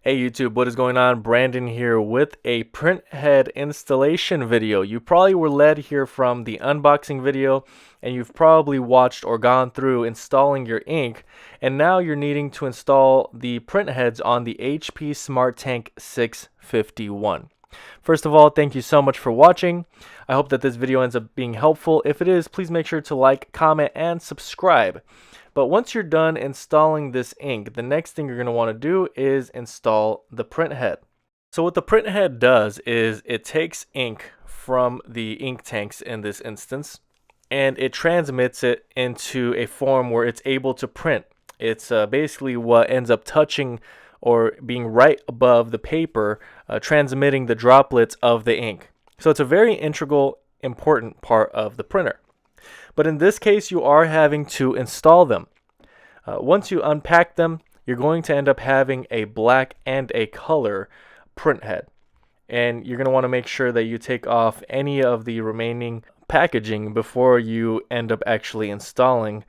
Hey YouTube, what is going on? Brandon here with a Printhead installation video. You probably were led here from the unboxing video and you've probably watched or gone through installing your ink, and now you're needing to install the printheads on the HP Smart Tank 651. First of all, thank you so much for watching. I hope that this video ends up being helpful. If it is, please make sure to like, comment, and subscribe. But once you're done installing this ink, the next thing you're going to want to do is install the printhead. So what the printhead does is it takes ink from the ink tanks in this instance, and it transmits it into a form where it's able to print. It's basically what ends up touching or being right above the paper, transmitting the droplets of the ink. So it's a very integral, important part of the printer. But in this case, you are having to install them. Once you unpack them, you're going to end up having a black and a color printhead. And you're going to want to make sure that you take off any of the remaining packaging before you end up actually installing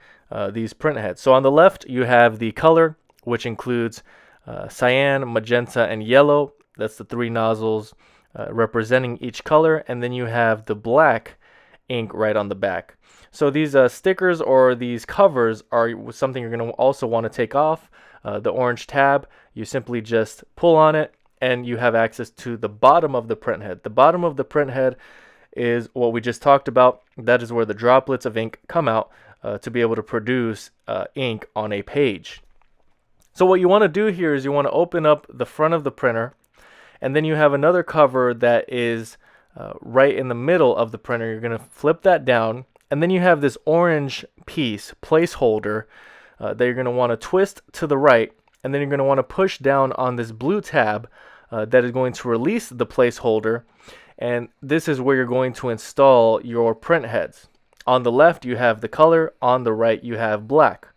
these printheads. So on the left, you have the color, which includes cyan, magenta, and yellow. That's the three nozzles representing each color. And then you have the black ink right on the back. So these stickers or these covers are something you're going to also want to take off. The orange tab, you simply just pull on it and you have access to the bottom of the printhead. The bottom of the printhead is what we just talked about. That is where the droplets of ink come out to be able to produce ink on a page. So what you want to do here is you want to open up the front of the printer, and then you have another cover that is right in the middle of the printer. You're going to flip that down, and then you have this orange piece, placeholder, that you're going to want to twist to the right, and then you're going to want to push down on this blue tab that is going to release the placeholder, and this is where you're going to install your printheads. On the left you have the color, on the right you have black.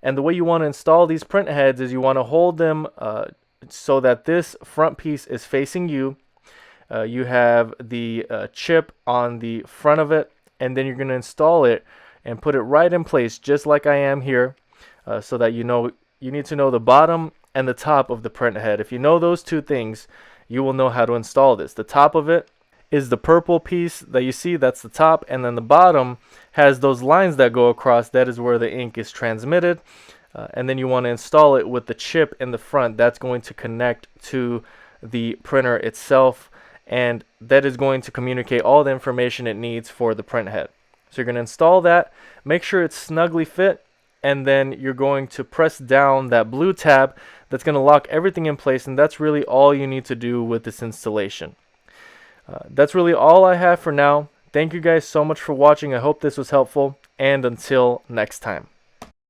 And the way you want to install these printheads is you want to hold them so that this front piece is facing you. You have the chip on the front of it, and then you're going to install it and put it right in place just like I am here, so that you need to know the bottom and the top of the printhead. If you know those two things, you will know how to install this. The top of it is the purple piece that you see, that's the top, and then the bottom has those lines that go across. That is where the ink is transmitted, and then you want to install it with the chip in the front. That's going to connect to the printer itself, and that is going to communicate all the information it needs for the printhead. So you're going to install that, make sure it's snugly fit, and then you're going to press down that blue tab that's going to lock everything in place, and that's really all you need to do with this installation. That's really all I have for now. Thank you guys so much for watching. I hope this was helpful, and until next time.